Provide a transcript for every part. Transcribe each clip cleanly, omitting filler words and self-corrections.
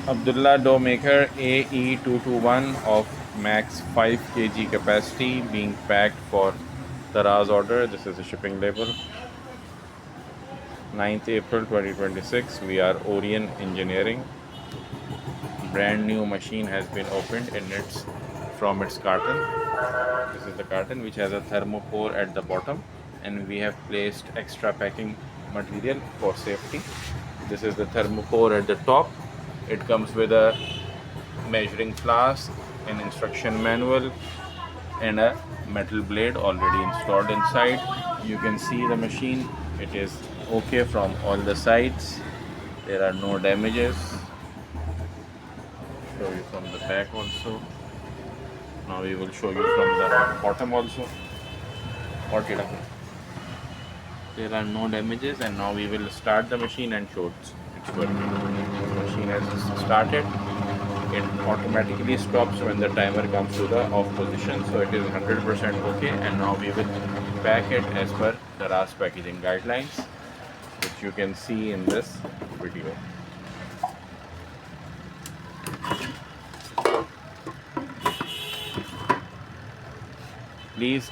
Abdullah dough maker AE221 of max 5 kg capacity being packed for Taraz order. This is the shipping label. 9th April 2026. We are Orion Engineering. Brand new machine has been opened in from its carton. This is the carton which has a thermopore at the bottom, and we have placed extra packing material for safety. This is the thermopore at the top. It comes with a measuring flask, an instruction manual, and a metal blade already installed inside. You can see the machine. It is okay from all the sides. There are no damages. Show you from the back also. Now we will show you from the bottom also. There are no damages, and now we will start the machine and show it's working. The machine has started. It automatically stops when the timer comes to the off position, so it is 100% okay. And now we will pack it as per the RAS packaging guidelines, which you can see in this video. Please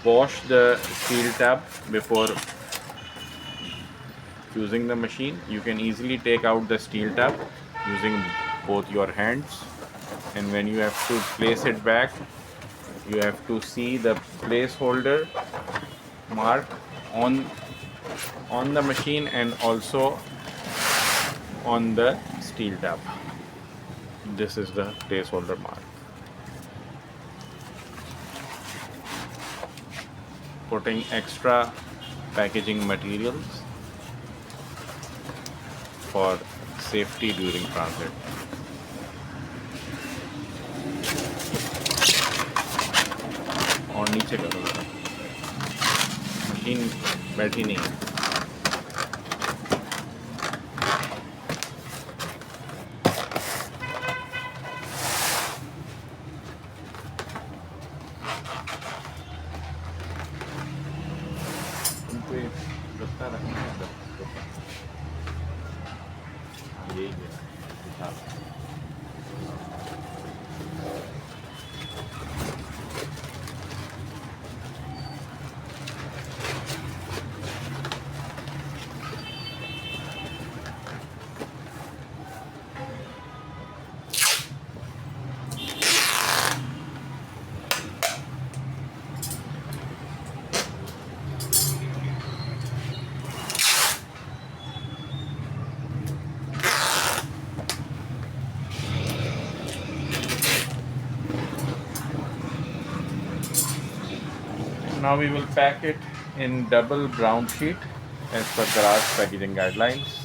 wash the steel tap before using the machine. You can easily take out the steel tap using both your hands, and when you have to place it back, you have to see the placeholder mark on the machine and also on the steel tap. This is the placeholder mark. Putting extra packaging materials for safety during transit. और नीचे करो, machine बैठी नहीं है. उनको ये गत्ता रखना है. यही है. Now we will pack it in double brown sheet as per the RAS packaging guidelines.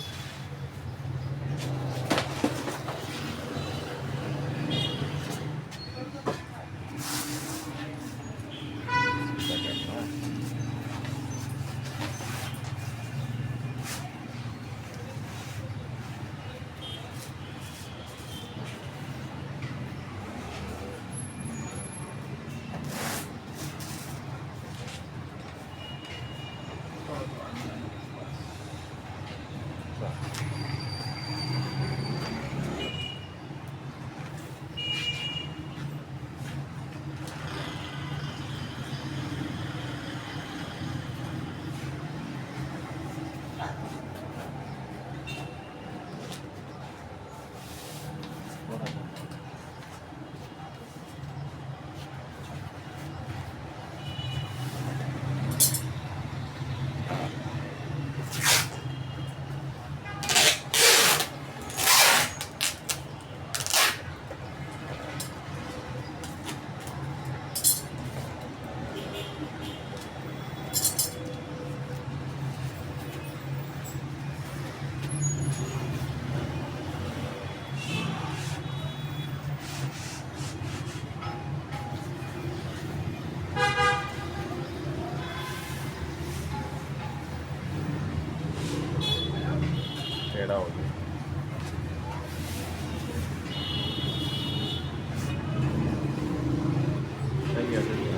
टेढ़ा हो गया. सही है, सही है.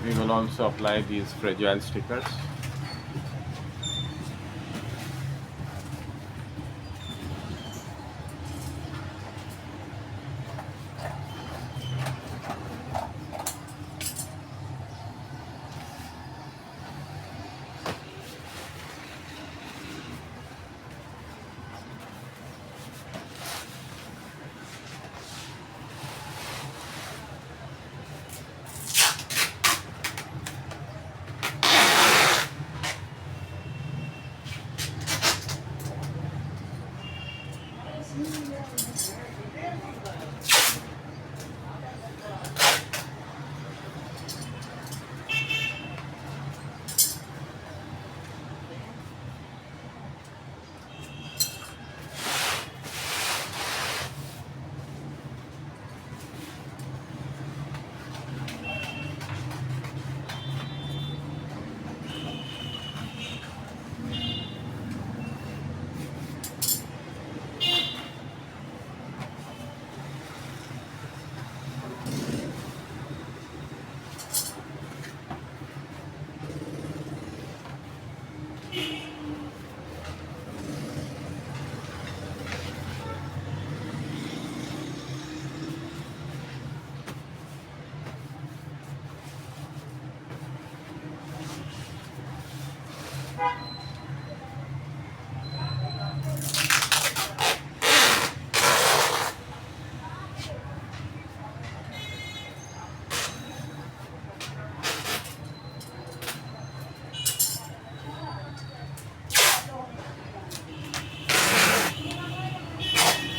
We will also apply these fragile stickers.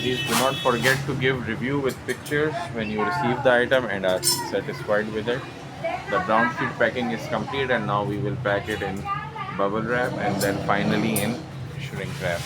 Please do not forget to give review with pictures when you receive the item and are satisfied with it. The brown sheet packing is complete, and now we will pack it in bubble wrap and then finally in shrink wrap.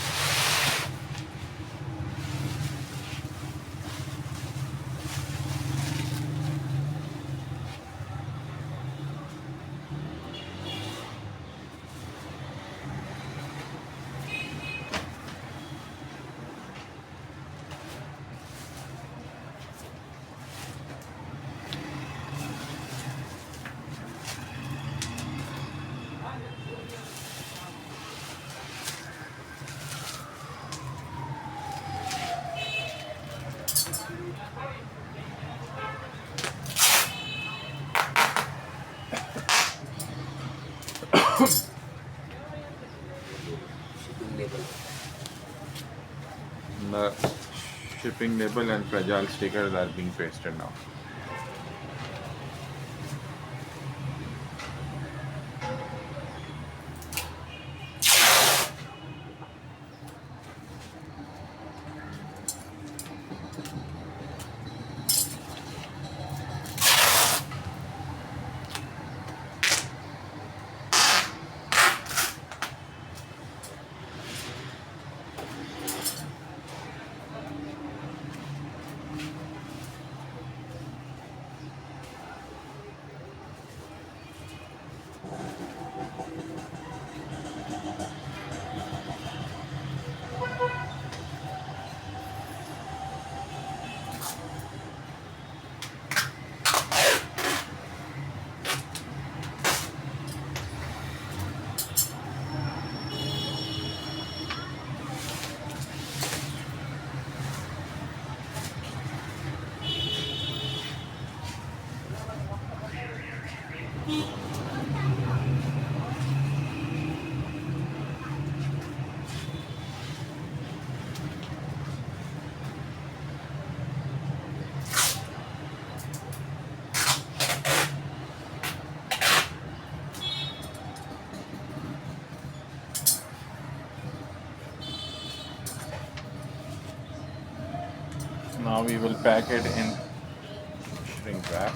The shipping label and fragile stickers are being pasted now. Now we will pack it in shrink wrap.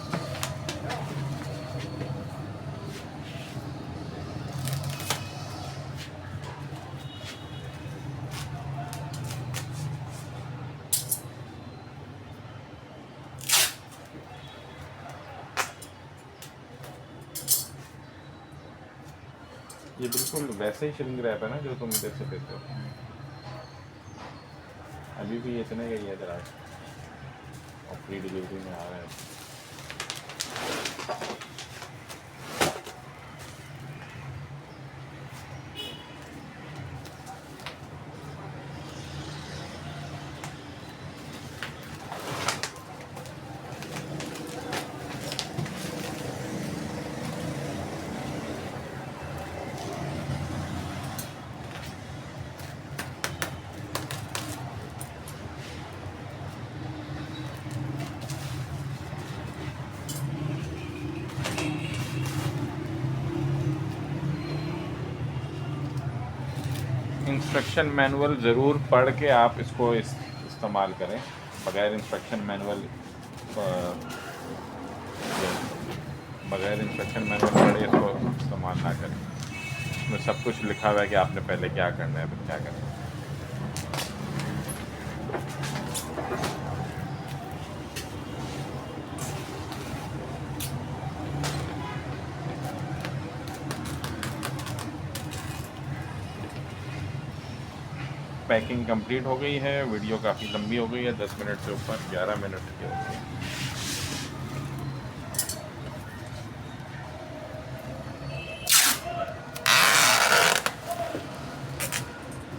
ये बिल्कुल वैसे ही shrink rap है ना जो तुम इधर से देते हो। अभी भी इतने का ही है दराज और फ्री डिलीवरी में आ रहा है। इंस्ट्रक्शन मैनुअल ज़रूर पढ़ के आप इसको इस्तेमाल करें। बगैर इंस्ट्रक्शन मैनुअल पढ़े इसको इस्तेमाल ना करें। इसमें सब कुछ लिखा हुआ है कि आपने पहले क्या करना है, फिर क्या करना है। पैकिंग कंप्लीट हो गई है। वीडियो काफ़ी लंबी हो गई है, 10 मिनट से ऊपर, 11 मिनट की हो गई है।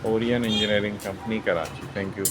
Orion engineering company, Karachi. Thank you.